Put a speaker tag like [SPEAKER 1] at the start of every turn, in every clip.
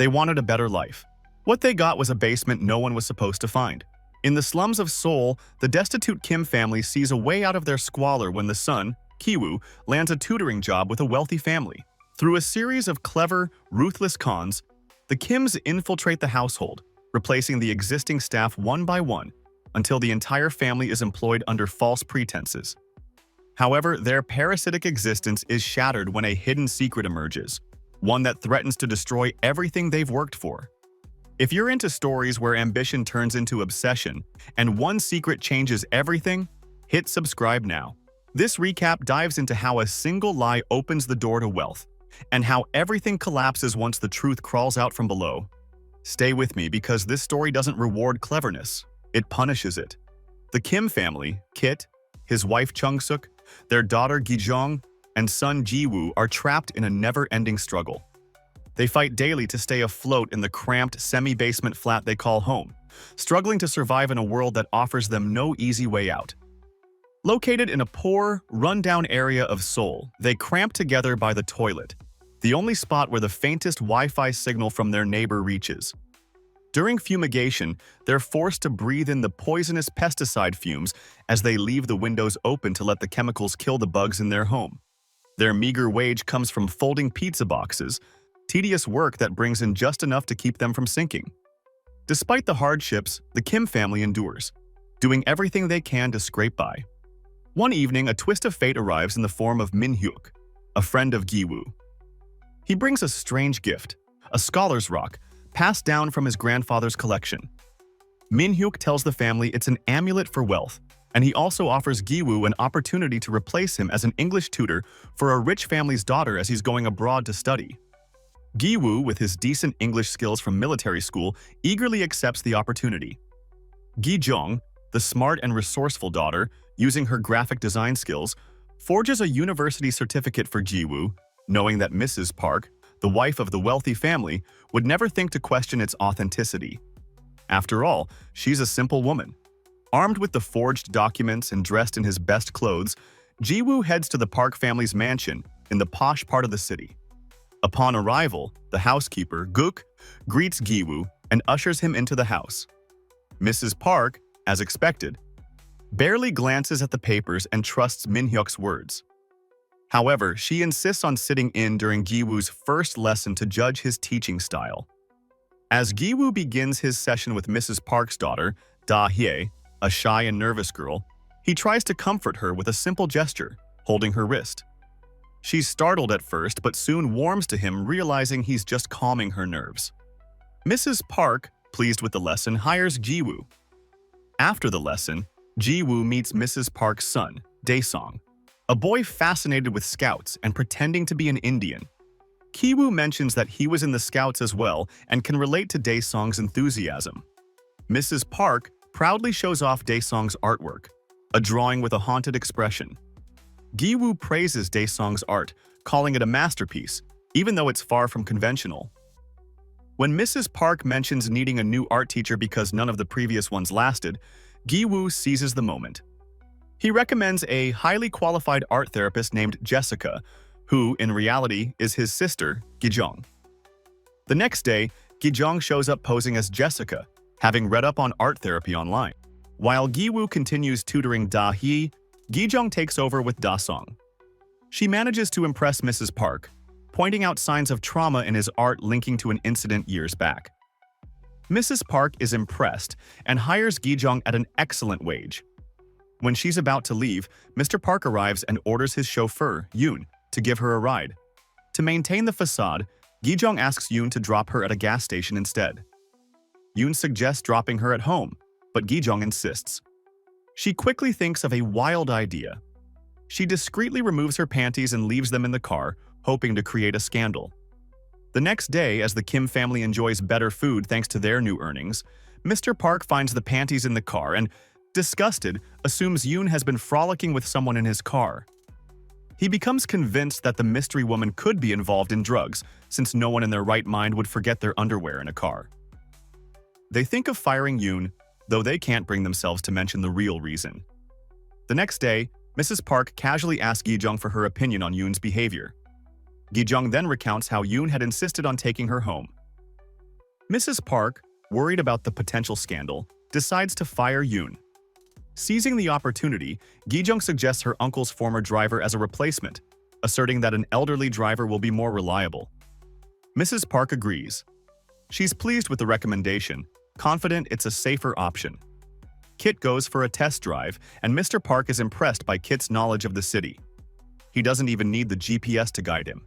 [SPEAKER 1] They wanted a better life. What they got was a basement no one was supposed to find. In the slums of Seoul, the destitute Kim family sees a way out of their squalor when the son, Ki-woo, lands a tutoring job with a wealthy family. Through a series of clever, ruthless cons, the Kims infiltrate the household, replacing the existing staff one by one, until the entire family is employed under false pretenses. However, their parasitic existence is shattered when a hidden secret emerges, one that threatens to destroy everything they've worked for. If you're into stories where ambition turns into obsession and one secret changes everything, hit subscribe now. This recap dives into how a single lie opens the door to wealth, and how everything collapses once the truth crawls out from below. Stay with me because this story doesn't reward cleverness, it punishes it. The Kim family, Kit, his wife Chung-suk, their daughter Gi-jong, and son Ji-woo are trapped in a never-ending struggle. They fight daily to stay afloat in the cramped, semi-basement flat they call home, struggling to survive in a world that offers them no easy way out. Located in a poor, run-down area of Seoul, they cramp together by the toilet, the only spot where the faintest Wi-Fi signal from their neighbor reaches. During fumigation, they're forced to breathe in the poisonous pesticide fumes as they leave the windows open to let the chemicals kill the bugs in their home. Their meager wage comes from folding pizza boxes, tedious work that brings in just enough to keep them from sinking. Despite the hardships, the Kim family endures, doing everything they can to scrape by. One evening, a twist of fate arrives in the form of Min-hyuk, a friend of Gi-woo. He brings a strange gift, a scholar's rock, passed down from his grandfather's collection. Min-hyuk tells the family it's an amulet for wealth, and he also offers Gi-woo an opportunity to replace him as an English tutor for a rich family's daughter as he's going abroad to study. Gi-woo, with his decent English skills from military school, eagerly accepts the opportunity. Gi-jong, the smart and resourceful daughter, using her graphic design skills, forges a university certificate for Ji-woo, knowing that Mrs. Park, the wife of the wealthy family, would never think to question its authenticity. After all, she's a simple woman. Armed with the forged documents and dressed in his best clothes, Ji-woo heads to the Park family's mansion in the posh part of the city. Upon arrival, the housekeeper, Gook, greets Gi-woo and ushers him into the house. Mrs. Park, as expected, barely glances at the papers and trusts Min-hyuk's words. However, she insists on sitting in during Gi-woo's first lesson to judge his teaching style. As Gi-woo begins his session with Mrs. Park's daughter, Da-hye, a shy and nervous girl, he tries to comfort her with a simple gesture, holding her wrist. She's startled at first, but soon warms to him, realizing he's just calming her nerves. Mrs. Park, pleased with the lesson, hires Ji-woo. After the lesson, Ji-woo meets Mrs. Park's son, Dae-song, a boy fascinated with scouts and pretending to be an Indian. Ki-woo mentions that he was in the scouts as well and can relate to Dae-song's enthusiasm. Mrs. Park proudly shows off Dae-song's artwork, a drawing with a haunted expression. Gi-woo praises Dae-song's art, calling it a masterpiece, even though it's far from conventional. When Mrs. Park mentions needing a new art teacher because none of the previous ones lasted, Gi-woo seizes the moment. He recommends a highly qualified art therapist named Jessica, who, in reality, is his sister, Gi-jong. The next day, Gi-jong shows up posing as Jessica, having read up on art therapy online. While Gi-woo continues tutoring Da-hye, Gi-jong takes over with Da-song. She manages to impress Mrs. Park, pointing out signs of trauma in his art linking to an incident years back. Mrs. Park is impressed and hires Gi-jong at an excellent wage. When she's about to leave, Mr. Park arrives and orders his chauffeur, Yoon, to give her a ride. To maintain the facade, Gi-jong asks Yoon to drop her at a gas station instead. Yoon suggests dropping her at home, but Gi-jong insists. She quickly thinks of a wild idea. She discreetly removes her panties and leaves them in the car, hoping to create a scandal. The next day, as the Kim family enjoys better food thanks to their new earnings, Mr. Park finds the panties in the car and, disgusted, assumes Yoon has been frolicking with someone in his car. He becomes convinced that the mystery woman could be involved in drugs, since no one in their right mind would forget their underwear in a car. They think of firing Yoon, though they can't bring themselves to mention the real reason. The next day, Mrs. Park casually asks Gi-jong for her opinion on Yoon's behavior. Gi-jong then recounts how Yoon had insisted on taking her home. Mrs. Park, worried about the potential scandal, decides to fire Yoon. Seizing the opportunity, Gi-jung suggests her uncle's former driver as a replacement, asserting that an elderly driver will be more reliable. Mrs. Park agrees. She's pleased with the recommendation, confident it's a safer option. Kit goes for a test drive, and Mr. Park is impressed by Kit's knowledge of the city. He doesn't even need the GPS to guide him.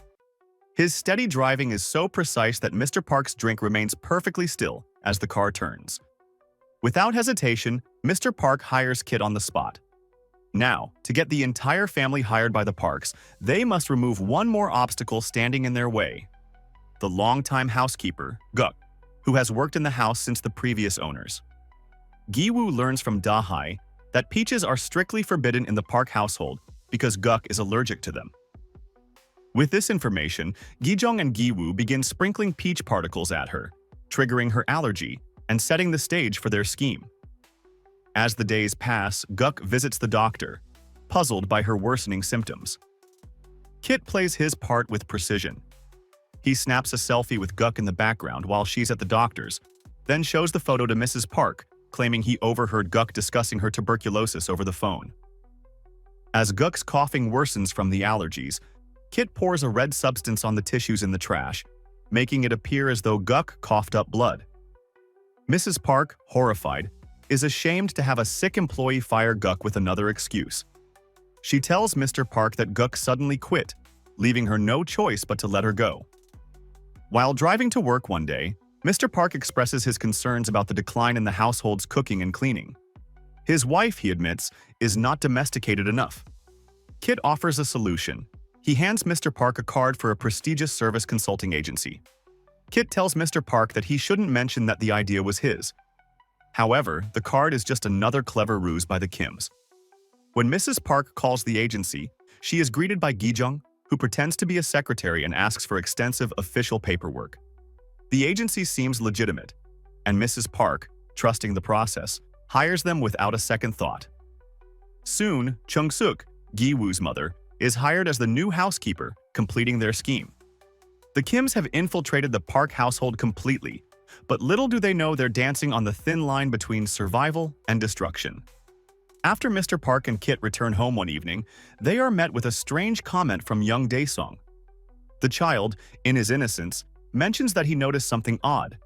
[SPEAKER 1] His steady driving is so precise that Mr. Park's drink remains perfectly still as the car turns. Without hesitation, Mr. Park hires Kit on the spot. Now, to get the entire family hired by the Parks, they must remove one more obstacle standing in their way: the longtime housekeeper, Guk, who has worked in the house since the previous owners. Gi-woo learns from Da-hai that peaches are strictly forbidden in the Park household because Guk is allergic to them. With this information, Gi-jung and Gi-woo begin sprinkling peach particles at her, triggering her allergy and setting the stage for their scheme. As the days pass, Guk visits the doctor, puzzled by her worsening symptoms. Kit plays his part with precision. He snaps a selfie with Guk in the background while she's at the doctor's, then shows the photo to Mrs. Park, claiming he overheard Guk discussing her tuberculosis over the phone. As Guk's coughing worsens from the allergies, Kit pours a red substance on the tissues in the trash, making it appear as though Guk coughed up blood. Mrs. Park, horrified, is ashamed to have a sick employee fire Guk with another excuse. She tells Mr. Park that Guk suddenly quit, leaving her no choice but to let her go. While driving to work one day, Mr. Park expresses his concerns about the decline in the household's cooking and cleaning. His wife, he admits, is not domesticated enough. Kit offers a solution. He hands Mr. Park a card for a prestigious service consulting agency. Kit tells Mr. Park that he shouldn't mention that the idea was his. However, the card is just another clever ruse by the Kims. When Mrs. Park calls the agency, she is greeted by Gi-jung, who pretends to be a secretary and asks for extensive official paperwork. The agency seems legitimate, and Mrs. Park, trusting the process, hires them without a second thought. Soon, Chung-suk, Gi-woo's mother, is hired as the new housekeeper, completing their scheme. The Kims have infiltrated the Park household completely, but little do they know they're dancing on the thin line between survival and destruction. After Mr. Park and Kit return home one evening, they are met with a strange comment from young Dae-sung. The child, in his innocence, mentions that he noticed something odd.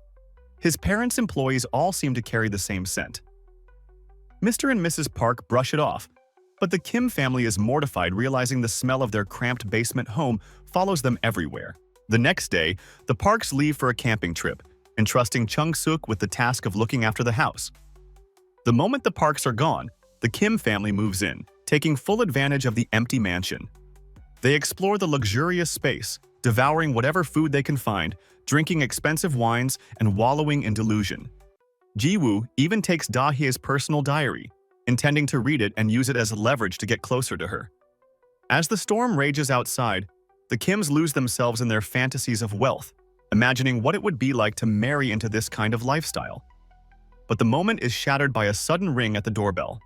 [SPEAKER 1] His parents' employees all seem to carry the same scent. Mr. and Mrs. Park brush it off, but the Kim family is mortified, realizing the smell of their cramped basement home follows them everywhere. The next day, the Parks leave for a camping trip, entrusting Chung-suk with the task of looking after the house. The moment the Parks are gone, the Kim family moves in, taking full advantage of the empty mansion. They explore the luxurious space, devouring whatever food they can find, drinking expensive wines, and wallowing in delusion. Ji-woo even takes Da-hye's personal diary, intending to read it and use it as leverage to get closer to her. As the storm rages outside, the Kims lose themselves in their fantasies of wealth, imagining what it would be like to marry into this kind of lifestyle. But the moment is shattered by a sudden ring at the doorbell.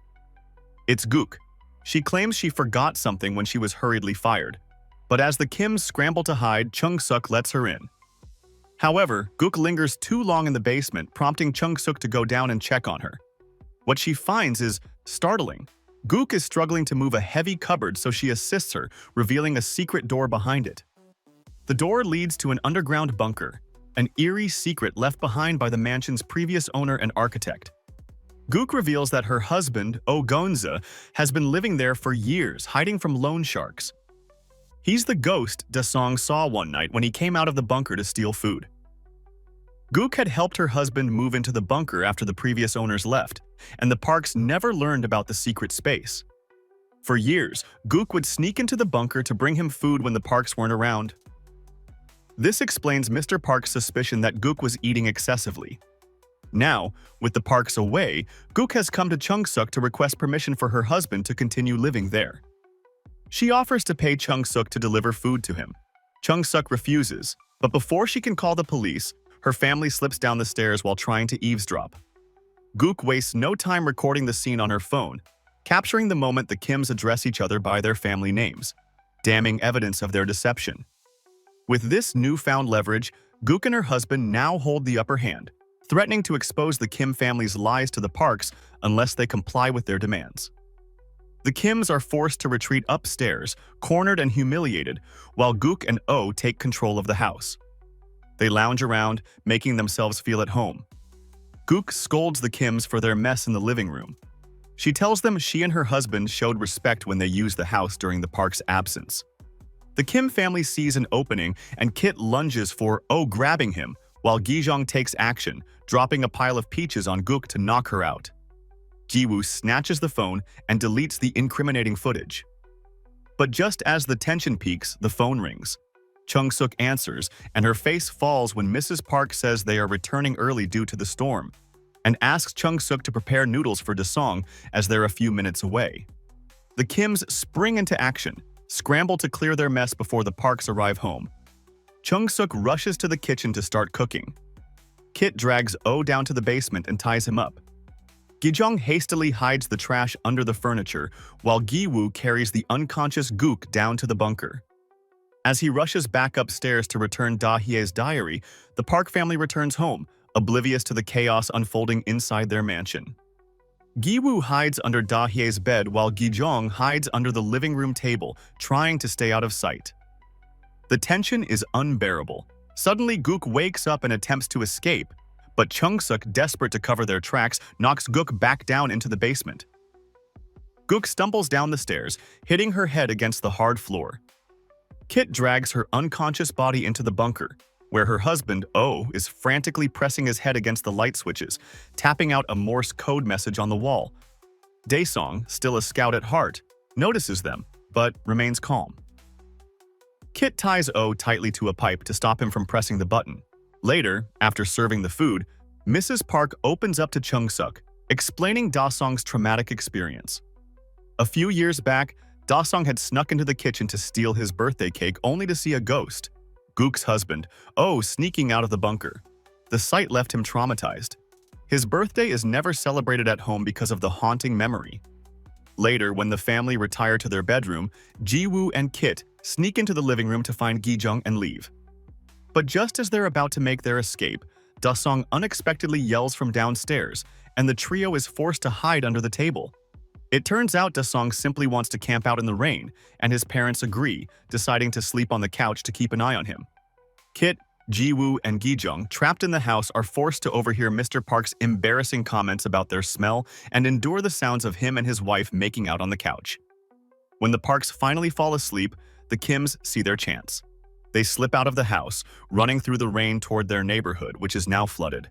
[SPEAKER 1] It's Guk. She claims she forgot something when she was hurriedly fired, but as the Kims scramble to hide, Chung-suk lets her in. However, Guk lingers too long in the basement, prompting Chung-suk to go down and check on her. What she finds is startling. Guk is struggling to move a heavy cupboard, so she assists her, revealing a secret door behind it. The door leads to an underground bunker, an eerie secret left behind by the mansion's previous owner and architect. Guk reveals that her husband, Oh Gonza, has been living there for years, hiding from loan sharks. He's the ghost Da-song saw one night when he came out of the bunker to steal food. Guk had helped her husband move into the bunker after the previous owners left, and the Parks never learned about the secret space. For years, Guk would sneak into the bunker to bring him food when the Parks weren't around. This explains Mr. Park's suspicion that Guk was eating excessively. Now, with the Parks away, Guk has come to Chung-suk to request permission for her husband to continue living there. She offers to pay Chung-suk to deliver food to him. Chung-suk refuses, but before she can call the police, her family slips down the stairs while trying to eavesdrop. Guk wastes no time recording the scene on her phone, capturing the moment the Kims address each other by their family names, damning evidence of their deception. With this newfound leverage, Gook and her husband now hold the upper hand, threatening to expose the Kim family's lies to the Parks unless they comply with their demands. The Kims are forced to retreat upstairs, cornered and humiliated, while Gook and Oh take control of the house. They lounge around, making themselves feel at home. Gook scolds the Kims for their mess in the living room. She tells them she and her husband showed respect when they used the house during the Park's absence. The Kim family sees an opening and Kit lunges for Oh, grabbing him, while Gi-jong takes action, dropping a pile of peaches on Gook to knock her out. Ji-woo snatches the phone and deletes the incriminating footage. But just as the tension peaks, the phone rings. Chung-suk answers, and her face falls when Mrs. Park says they are returning early due to the storm, and asks Chung-suk to prepare noodles for Da-song as they're a few minutes away. The Kims spring into action, scramble to clear their mess before the Parks arrive home. Chung-suk rushes to the kitchen to start cooking. Kit drags Oh down to the basement and ties him up. Gi-jong hastily hides the trash under the furniture, while Gi-woo carries the unconscious Gook down to the bunker. As he rushes back upstairs to return Da-hye's diary, the Park family returns home, oblivious to the chaos unfolding inside their mansion. Gi-woo hides under Da-hye's bed while Gi-jong hides under the living room table, trying to stay out of sight. The tension is unbearable. Suddenly, Gook wakes up and attempts to escape, but Chung-suk, desperate to cover their tracks, knocks Gook back down into the basement. Gook stumbles down the stairs, hitting her head against the hard floor. Kit drags her unconscious body into the bunker, where her husband, Oh, is frantically pressing his head against the light switches, tapping out a Morse code message on the wall. Dae-song, still a scout at heart, notices them, but remains calm. Kit ties Oh tightly to a pipe to stop him from pressing the button. Later, after serving the food, Mrs. Park opens up to Chung-suk, explaining Da-song's traumatic experience. A few years back, Da-song had snuck into the kitchen to steal his birthday cake only to see a ghost, Gook's husband, Oh, sneaking out of the bunker. The sight left him traumatized. His birthday is never celebrated at home because of the haunting memory. Later, when the family retire to their bedroom, Ji-woo and Kit sneak into the living room to find Gi-jong and leave. But just as they're about to make their escape, Da-song unexpectedly yells from downstairs, and the trio is forced to hide under the table. It turns out Da-song simply wants to camp out in the rain, and his parents agree, deciding to sleep on the couch to keep an eye on him. Kit, Ji-woo, and Gi-jong, trapped in the house, are forced to overhear Mr. Park's embarrassing comments about their smell and endure the sounds of him and his wife making out on the couch. When the Parks finally fall asleep, the Kims see their chance. They slip out of the house, running through the rain toward their neighborhood, which is now flooded.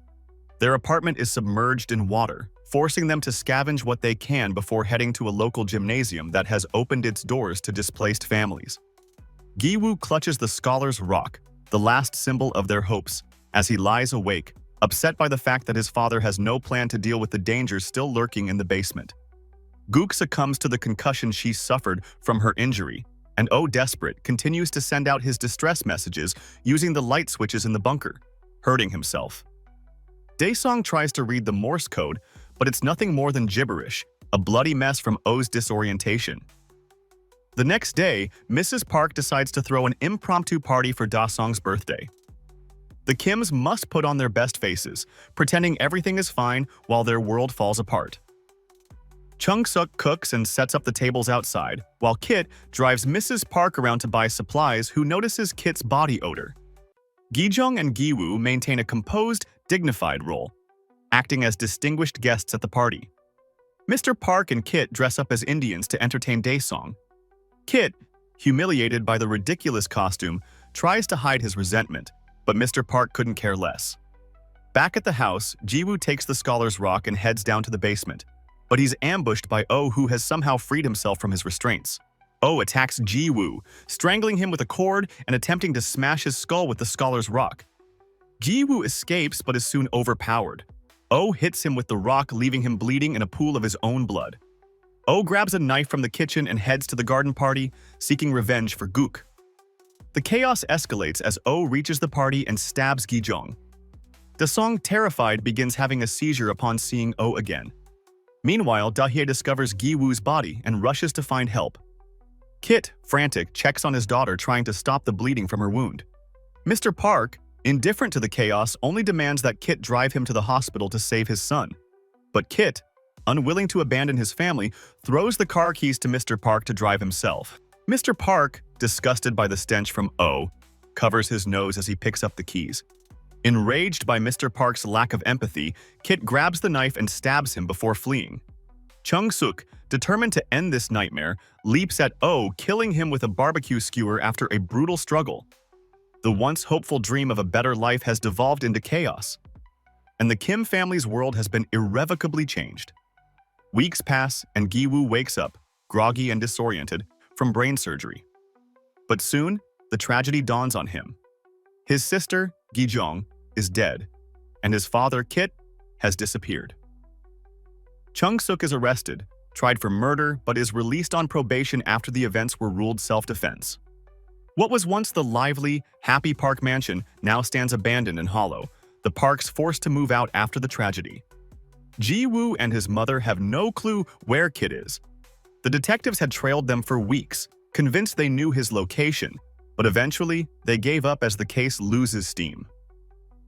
[SPEAKER 1] Their apartment is submerged in water, forcing them to scavenge what they can before heading to a local gymnasium that has opened its doors to displaced families. Gi-woo clutches the Scholar's Rock, the last symbol of their hopes, as he lies awake, upset by the fact that his father has no plan to deal with the dangers still lurking in the basement. Gook succumbs to the concussion she suffered from her injury, and Oh, desperate, continues to send out his distress messages using the light switches in the bunker, hurting himself. Dae-song tries to read the Morse code, but it's nothing more than gibberish, a bloody mess from Oh's disorientation. The next day, Mrs. Park decides to throw an impromptu party for Da-song's birthday. The Kims must put on their best faces, pretending everything is fine while their world falls apart. Chung-suk cooks and sets up the tables outside, while Kit drives Mrs. Park around to buy supplies, who notices Kit's body odor. Gi-jong and Gi-woo maintain a composed, dignified role, acting as distinguished guests at the party. Mr. Park and Kit dress up as Indians to entertain Dae-song. Kit, humiliated by the ridiculous costume, tries to hide his resentment, but Mr. Park couldn't care less. Back at the house, Ji-woo takes the Scholar's Rock and heads down to the basement, but he's ambushed by Oh, who has somehow freed himself from his restraints. Oh attacks Ji-woo, strangling him with a cord and attempting to smash his skull with the Scholar's Rock. Ji-woo escapes but is soon overpowered. Oh hits him with the rock, leaving him bleeding in a pool of his own blood. Oh grabs a knife from the kitchen and heads to the garden party, seeking revenge for Gook. The chaos escalates as Oh reaches the party and stabs Gi-jong. Da-song, terrified, begins having a seizure upon seeing Oh again. Meanwhile, Da-hye discovers Gi-woo's body and rushes to find help. Kit, frantic, checks on his daughter, trying to stop the bleeding from her wound. Mr. Park, Indifferent to the chaos, only demands that Kit drive him to the hospital to save his son. But Kit, unwilling to abandon his family, throws the car keys to Mr. Park to drive himself. Mr. Park, disgusted by the stench from O, covers his nose as he picks up the keys. Enraged by Mr. Park's lack of empathy, Kit grabs the knife and stabs him before fleeing. Chung-suk, determined to end this nightmare, leaps at O, killing him with a barbecue skewer after a brutal struggle. The once hopeful dream of a better life has devolved into chaos, and the Kim family's world has been irrevocably changed. Weeks pass, and Gi-woo wakes up, groggy and disoriented, from brain surgery. But soon, the tragedy dawns on him. His sister, Gi-jong, is dead, and his father, Kit, has disappeared. Chung-suk is arrested, tried for murder, but is released on probation after the events were ruled self-defense. What was once the lively, happy Park mansion now stands abandoned and hollow, the Parks forced to move out after the tragedy. Ji-woo and his mother have no clue where Kit is. The detectives had trailed them for weeks, convinced they knew his location, but eventually they gave up as the case loses steam.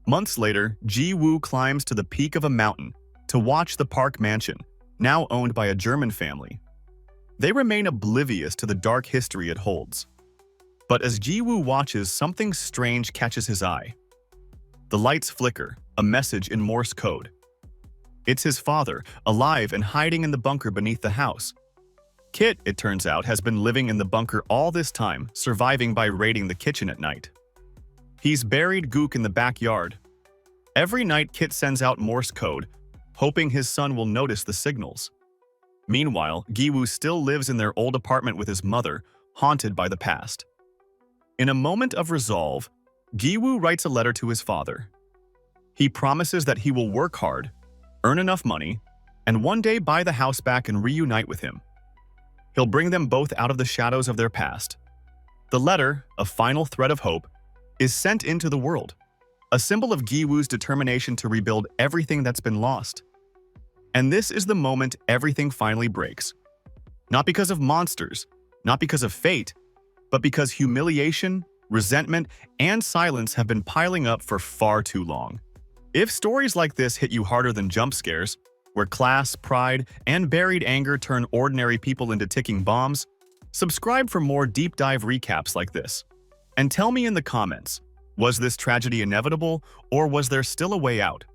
[SPEAKER 1] Months later, Ji-woo climbs to the peak of a mountain to watch the Park mansion, now owned by a German family. They remain oblivious to the dark history it holds. But as Ji-woo watches, something strange catches his eye. The lights flicker, a message in Morse code. It's his father, alive and hiding in the bunker beneath the house. Kit, it turns out, has been living in the bunker all this time, surviving by raiding the kitchen at night. He's buried Gook in the backyard. Every night, Kit sends out Morse code, hoping his son will notice the signals. Meanwhile, Gi-woo still lives in their old apartment with his mother, haunted by the past. In a moment of resolve, Gi-woo writes a letter to his father. He promises that he will work hard, earn enough money, and one day buy the house back and reunite with him. He'll bring them both out of the shadows of their past. The letter, a final thread of hope, is sent into the world, a symbol of Gi-woo's determination to rebuild everything that's been lost. And this is the moment everything finally breaks. Not because of monsters, not because of fate, but because humiliation, resentment, and silence have been piling up for far too long. If stories like this hit you harder than jump scares, where class, pride, and buried anger turn ordinary people into ticking bombs, subscribe for more deep dive recaps like this. And tell me in the comments, was this tragedy inevitable, or was there still a way out?